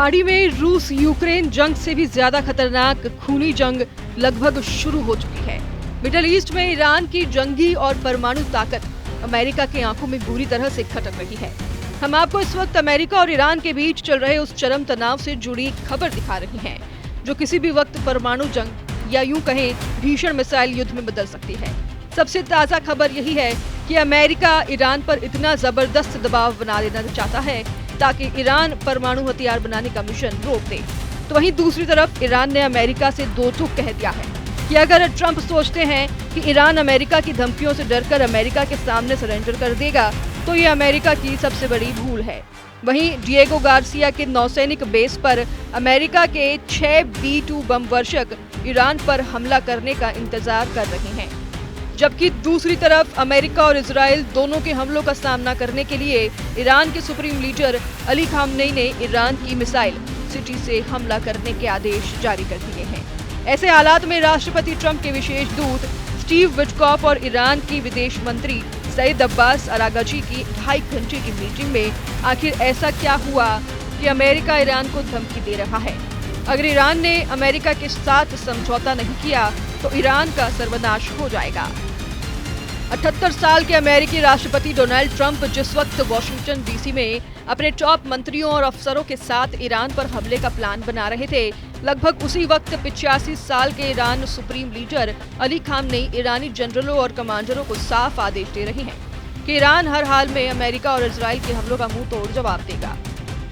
खाड़ी में रूस यूक्रेन जंग से भी ज्यादा खतरनाक खूनी जंग लगभग शुरू हो चुकी है। मिडल ईस्ट में ईरान की जंगी और परमाणु ताकत अमेरिका की आंखों में बुरी तरह से खटक रही है। हम आपको इस वक्त अमेरिका और ईरान के बीच चल रहे उस चरम तनाव से जुड़ी खबर दिखा रही हैं, जो किसी भी वक्त परमाणु जंग या यूं कहें भीषण मिसाइल युद्ध में बदल सकती है। सबसे ताजा खबर यही है कि अमेरिका ईरान पर इतना जबरदस्त दबाव बना देना चाहता है ताकि ईरान परमाणु हथियार बनाने का मिशन रोक दे। तो वहीं दूसरी तरफ ईरान ने अमेरिका से दो टूक कह दिया है कि अगर ट्रंप सोचते हैं कि ईरान अमेरिका की धमकियों से डरकर अमेरिका के सामने सरेंडर कर देगा तो ये अमेरिका की सबसे बड़ी भूल है। वहीं डिएगो गार्सिया के नौसैनिक बेस पर अमेरिका के 6 B-2 बम वर्षक ईरान पर हमला करने का इंतजार कर रहे हैं, जबकि दूसरी तरफ अमेरिका और इजराइल दोनों के हमलों का सामना करने के लिए ईरान के सुप्रीम लीडर अली खामनेई ने ईरान की मिसाइल सिटी से हमला करने के आदेश जारी कर दिए हैं। ऐसे हालात में राष्ट्रपति ट्रंप के विशेष दूत स्टीव विटकॉफ और ईरान की विदेश मंत्री सईद अब्बास अरागची की 2.5 घंटे की मीटिंग में आखिर ऐसा क्या हुआ कि अमेरिका ईरान को धमकी दे रहा है। अगर ईरान ने अमेरिका के साथ समझौता नहीं किया तो ईरान का सर्वनाश हो जाएगा। 78 साल के अमेरिकी राष्ट्रपति डोनाल्ड ट्रंप जिस वक्त वॉशिंगटन डीसी में अपने टॉप मंत्रियों और अफसरों के साथ ईरान पर हमले का प्लान बना रहे थे, लगभग उसी वक्त 85 साल के Iran supreme leader Ali Khamenei ईरानी जनरलों और कमांडरों को साफ आदेश दे रहे हैं कि ईरान हर हाल में अमेरिका और इजराइल के हमलों का मुंह तोड़ जवाब देगा।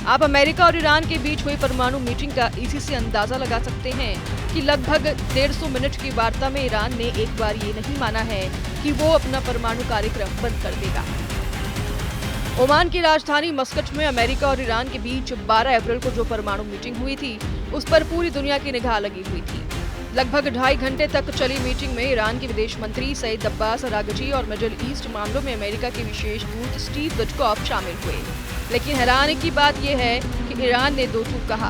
आप अमेरिका और ईरान के बीच हुई परमाणु मीटिंग का इसी से अंदाजा लगा सकते हैं कि लगभग 150 मिनट की वार्ता में ईरान ने एक बार ये नहीं माना है कि वो अपना परमाणु कार्यक्रम बंद कर देगा। ओमान की राजधानी मस्कट में अमेरिका और ईरान के बीच 12 अप्रैल को जो परमाणु मीटिंग हुई थी, उस पर पूरी दुनिया की निगाह लगी हुई थी। लगभग 2.5 घंटे तक चली मीटिंग में ईरान के विदेश मंत्री सईद अब्बास अरागची और मिडिल ईस्ट मामलों में अमेरिका के विशेष दूत स्टीव विटकॉफ शामिल हुए। लेकिन हैरानी की बात यह है कि ईरान ने दो टूक कहा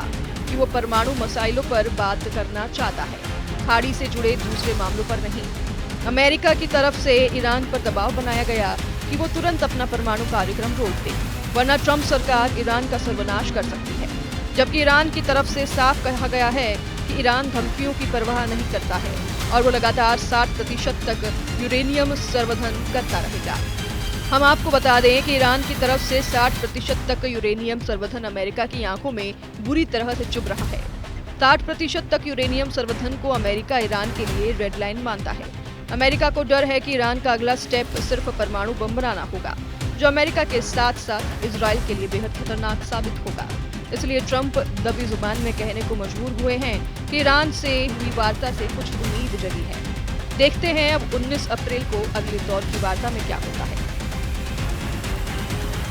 कि वो परमाणु मसाइलों पर बात करना चाहता है, खाड़ी से जुड़े दूसरे मामलों पर नहीं। अमेरिका की तरफ से ईरान पर दबाव बनाया गया कि वो तुरंत अपना परमाणु कार्यक्रम रोक दे, वरना ट्रंप सरकार ईरान का सर्वनाश कर सकती है। जबकि ईरान की तरफ से साफ कहा गया है कि ईरान धमकियों की परवाह नहीं करता है और वो लगातार 60% तक यूरेनियम संवर्धन करता रहेगा। हम आपको बता दें कि ईरान की तरफ से 60% तक यूरेनियम संवर्धन अमेरिका की आंखों में बुरी तरह से चुभ रहा है। 60% तक यूरेनियम संवर्धन को अमेरिका ईरान के लिए रेड लाइन मानता है। अमेरिका को डर है कि ईरान का अगला स्टेप सिर्फ परमाणु बम बनाना होगा, जो अमेरिका के साथ साथ इजराइल के लिए बेहद खतरनाक साबित होगा। इसलिए ट्रंप दबी जुबान में कहने को मजबूर हुए हैं कि ईरान से हुई वार्ता से कुछ उम्मीद जगी है। देखते हैं अब 19 अप्रैल को अगले दौर की वार्ता में क्या होता है।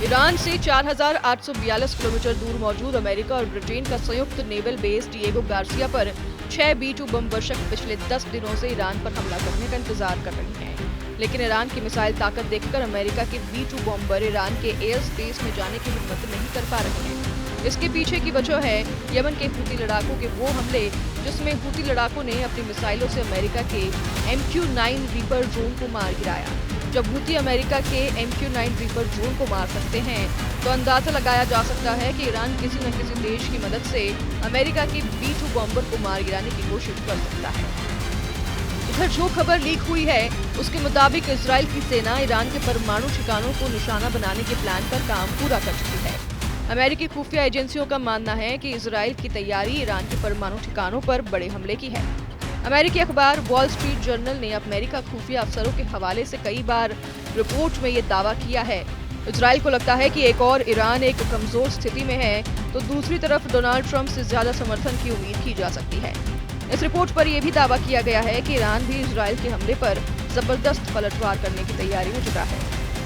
ईरान से 4,842 किलोमीटर दूर मौजूद अमेरिका और ब्रिटेन का संयुक्त नेवल बेस डिएगो गार्सिया पर 6 B-2 बम वर्षक पिछले 10 दिनों से ईरान पर हमला करने का इंतजार कर रही हैं। लेकिन ईरान की मिसाइल ताकत देखकर अमेरिका के B-2 बॉम्बर ईरान के एयर स्पेस में जाने की हिम्मत नहीं कर पा रहे हैं। इसके पीछे की वजह है यमन के हूती लड़ाकों के वो हमले, जिसमें हूती लड़ाकों ने अपनी मिसाइलों से अमेरिका के MQ-9 रीपर ड्रोन को मार गिराया। जब हूती अमेरिका के MQ-9 रीपर ड्रोन को मार सकते हैं तो अंदाजा लगाया जा सकता है कि ईरान किसी न किसी देश की मदद से अमेरिका के B-2 बॉम्बर को मार गिराने की कोशिश कर सकता है। इधर जो खबर लीक हुई है उसके मुताबिक इजराइल की सेना ईरान के परमाणु ठिकानों को निशाना बनाने के प्लान पर काम पूरा कर चुकी है। अमेरिकी खुफिया एजेंसियों का मानना है कि इजराइल की तैयारी ईरान के परमाणु ठिकानों पर बड़े हमले की है। अमेरिकी अखबार वॉल स्ट्रीट जर्नल ने अमेरिका खुफिया अफसरों के हवाले से कई बार रिपोर्ट में ये दावा किया है। इजराइल को लगता है कि एक और ईरान एक कमजोर स्थिति में है तो दूसरी तरफ डोनाल्ड ट्रंप से ज्यादा समर्थन की उम्मीद की जा सकती है। इस रिपोर्ट पर यह भी दावा किया गया है कि ईरान भी इजराइल के हमले पर जबरदस्त पलटवार करने की तैयारी में जुटा है।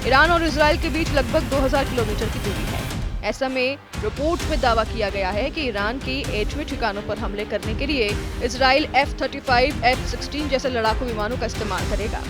ईरान और इजराइल के बीच लगभग 2000 किलोमीटर की दूरी है। ऐसा में रिपोर्ट में दावा किया गया है कि ईरान की 8वें ठिकानों पर हमले करने के लिए इजराइल F-35, F-16 जैसे लड़ाकू विमानों का इस्तेमाल करेगा।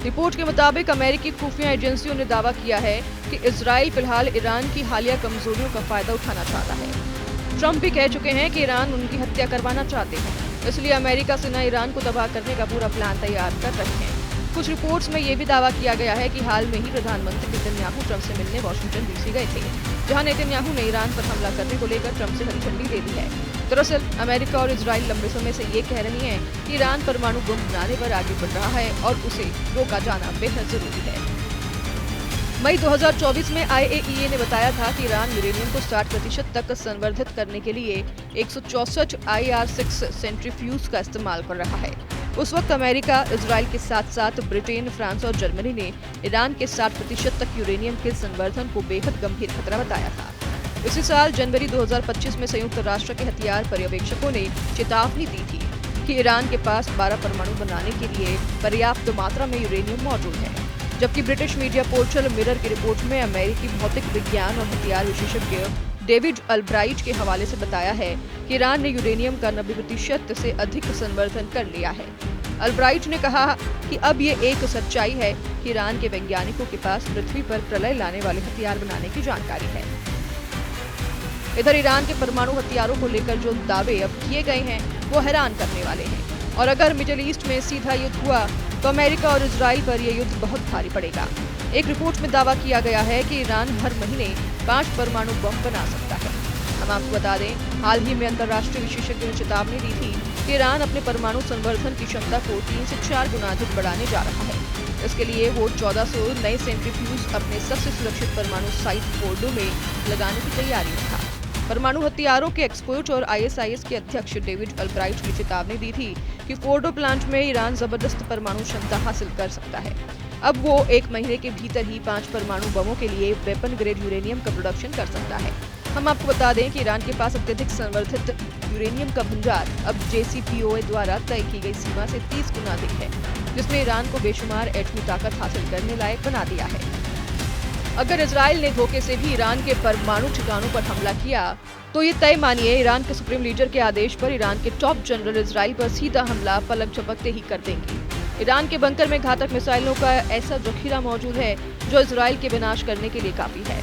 रिपोर्ट के मुताबिक अमेरिकी खुफिया एजेंसियों ने दावा किया है कि इजराइल फिलहाल ईरान की हालिया कमजोरियों का फायदा उठाना चाहता है। ट्रंप भी कह चुके हैं कि ईरान उनकी हत्या करवाना चाहते हैं, इसलिए अमेरिका सेना ईरान को तबाह करने का पूरा प्लान तैयार कर रही है। कुछ रिपोर्ट्स में ये भी दावा किया गया है कि हाल में ही प्रधानमंत्री नेतन्याहू ट्रंप से मिलने वॉशिंगटन डीसी गए थे, जहां नेतन्याहू ने ईरान पर हमला करने को लेकर ट्रंप से हरी झंडी दे दी है। दरअसल अमेरिका और इजराइल लंबे समय से ये कह रही हैं कि ईरान परमाणु बम बनाने पर आगे बढ़ रहा है और उसे रोका जाना बेहद जरूरी है। मई 2024 में IAEA ने बताया था कि ईरान यूरेनियम को 60% तक संवर्धित करने के लिए 164 IR-6 सेंट्रीफ्यूज का इस्तेमाल कर रहा है। उस वक्त अमेरिका, इजराइल के साथ साथ ब्रिटेन, फ्रांस और जर्मनी ने ईरान के 60% तक यूरेनियम के संवर्धन को बेहद गंभीर खतरा बताया था। इसी साल जनवरी 2025 में संयुक्त राष्ट्र के हथियार पर्यवेक्षकों ने चेतावनी दी थी कि ईरान के पास 12 परमाणु बनाने के लिए पर्याप्त मात्रा में यूरेनियम मौजूद है। जबकि ब्रिटिश मीडिया पोर्टल मिरर की रिपोर्ट में अमेरिकी भौतिक विज्ञान और हथियार विशेषज्ञ डेविड अल्ब्राइट के हवाले से बताया है कि ईरान ने यूरेनियम का 90% से अधिक संवर्धन कर लिया है। अल्ब्राइट ने कहा कि अब ये एक सच्चाई है कि ईरान के वैज्ञानिकों के पास पृथ्वी पर प्रलय लाने वाले हथियार बनाने की जानकारी है। इधर ईरान के परमाणु हथियारों को लेकर जो दावे अब किए गए हैं वो हैरान करने वाले हैं और अगर मिडिल ईस्ट में सीधा युद्ध हुआ तो अमेरिका और इजराइल पर यह युद्ध बहुत भारी पड़ेगा। एक रिपोर्ट में दावा किया गया है कि ईरान हर महीने 5 परमाणु बम बना सकता है। हम आपको बता दें, हाल ही में अंतर्राष्ट्रीय विशेषज्ञों ने चेतावनी दी थी कि ईरान अपने परमाणु संवर्धन की क्षमता को 3 से 4 गुना अधिक बढ़ाने जा रहा है। इसके लिए वो 1400 नए सेंट्रीफ्यूज अपने सबसे सुरक्षित परमाणु साइट फोर्डो में लगाने की तैयारी में था। परमाणु हथियारों के एक्सपर्ट और ISIS के अध्यक्ष डेविड अल्ब्राइट ने चेतावनी दी थी कि फोर्डो प्लांट में ईरान जबरदस्त परमाणु क्षमता हासिल कर सकता है। अब वो 1 महीने के भीतर ही 5 परमाणु बमों के लिए वेपन ग्रेड यूरेनियम का प्रोडक्शन कर सकता है। हम आपको बता दें कि ईरान के पास अत्यधिक संवर्धित यूरेनियम का भंडार अब JCPOA द्वारा तय की गई सीमा से 30 गुना अधिक है, जिसने ईरान को बेशुमार एटमी ताकत हासिल करने लायक बना दिया है। अगर इजराइल ने धोखे से भी ईरान के परमाणु ठिकानों पर हमला किया तो ये तय मानिए ईरान के सुप्रीम लीडर के आदेश पर ईरान के टॉप जनरल इजराइल पर सीधा हमला पलक झपकते ही कर देंगे। ईरान के बंकर में घातक मिसाइलों का ऐसा जखीरा मौजूद है जो इजराइल के विनाश करने के लिए काफी है।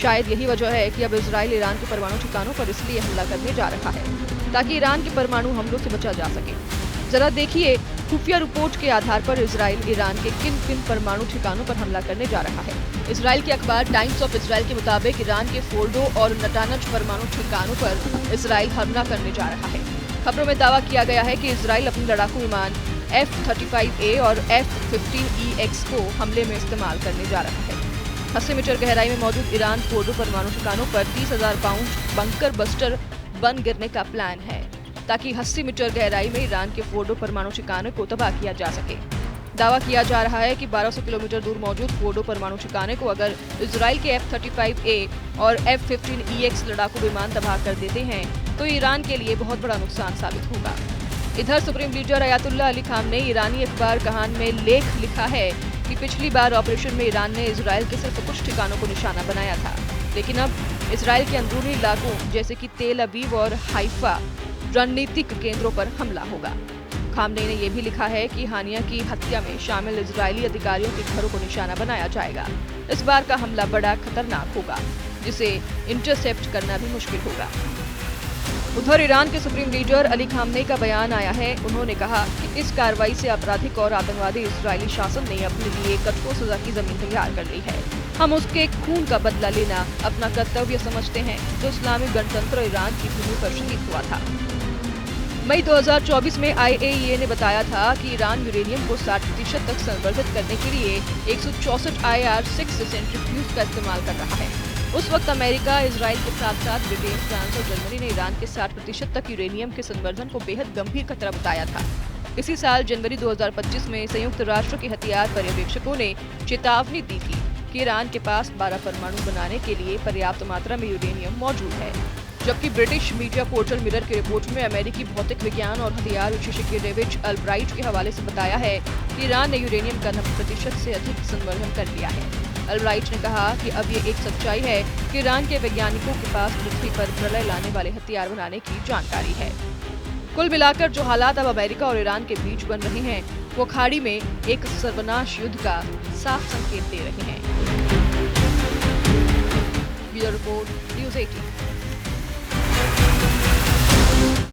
शायद यही वजह है कि अब इजराइल ईरान के परमाणु ठिकानों पर इसलिए हमला करने जा रहा है ताकि ईरान के परमाणु हमलों से बचा जा सके। जरा देखिए, खुफिया रिपोर्ट के आधार पर इजराइल ईरान के किन परमाणु ठिकानों पर हमला करने जा रहा है। इजराइल के अखबार टाइम्स ऑफ इजराइल के मुताबिक ईरान के फोर्डो और नटानज परमाणु ठिकानों पर इजराइल हमला करने जा रहा है। खबरों में दावा किया गया है कि इजराइल अपने लड़ाकू विमान F-35A और F-15EX को हमले में इस्तेमाल करने जा रहा है। 80 मीटर गहराई में मौजूद ईरान फोर्डो परमाणु ठिकानों पर 30,000 पाउंड बंकर बस्टर बन गिरने का प्लान है ताकि 80 मीटर गहराई में ईरान के फोर्डो परमाणु ठिकाने को तबाह किया जा सके। दावा किया जा रहा है कि 1200 किलोमीटर दूर मौजूद फोर्डो परमाणु ठिकाने को अगर इजराइल के F-35A और F-15EX लड़ाकू विमान तबाह कर देते हैं तो ईरान के लिए बहुत बड़ा नुकसान साबित होगा। इधर supreme leader Ayatollah Ali Khamenei ने ईरानी अखबार कहान में लेख लिखा है कि पिछली बार ऑपरेशन में ईरान ने इजराइल के सिर्फ कुछ ठिकानों को निशाना बनाया था, लेकिन अब इजराइल के अंदरूनी इलाकों जैसे कि तेल अवीव और हाइफा रणनीतिक केंद्रों पर हमला होगा। खामनेई ने यह भी लिखा है कि हानिया की हत्या में शामिल इजरायली अधिकारियों के घरों को निशाना बनाया जाएगा। इस बार का हमला बड़ा खतरनाक होगा, जिसे इंटरसेप्ट करना भी मुश्किल होगा। उधर ईरान के सुप्रीम लीडर अली खामनेई का बयान आया है। उन्होंने कहा कि इस कार्रवाई से आपराधिक और आतंकवादी इजरायली शासन ने अपने लिए कठोर सजा की जमीन तैयार कर ली है। हम उसके खून का बदला लेना अपना कर्तव्य समझते हैं, जो इस्लामी गणतंत्र ईरान की भूमि पर शहीद हुआ था। मई 2024 में IAEA ने बताया था कि ईरान यूरेनियम को 60% तक संवर्धित करने के लिए 164 IR-6 सेंट्रीफ्यूज का इस्तेमाल कर रहा है। उस वक्त अमेरिका, इजराइल के साथ साथ ब्रिटेन, फ्रांस और जर्मनी ने ईरान के 60% तक यूरेनियम के संवर्धन को बेहद गंभीर खतरा बताया था। इसी साल जनवरी 2025 में संयुक्त राष्ट्र के हथियार पर्यवेक्षकों ने चेतावनी दी थी कि ईरान के पास 12 परमाणु बनाने के लिए पर्याप्त मात्रा में यूरेनियम मौजूद है। जबकि ब्रिटिश मीडिया पोर्टल मिरर की रिपोर्ट में अमेरिकी भौतिक विज्ञान और हथियार विशेषज्ञ डेविड अल्ब्राइट के हवाले से बताया है कि ईरान ने यूरेनियम का 90% से अधिक संवर्धन कर लिया है। अल्ब्राइट ने कहा कि अब ये एक सच्चाई है कि ईरान के वैज्ञानिकों के पास पृथ्वी पर प्रलय लाने वाले हथियार बनाने की जानकारी है। कुल मिलाकर जो हालात अब अमेरिका और ईरान के बीच बन रहे हैं, वो खाड़ी में एक सर्वनाश युद्ध का साफ संकेत दे रहे हैं। Bureau report, news 18।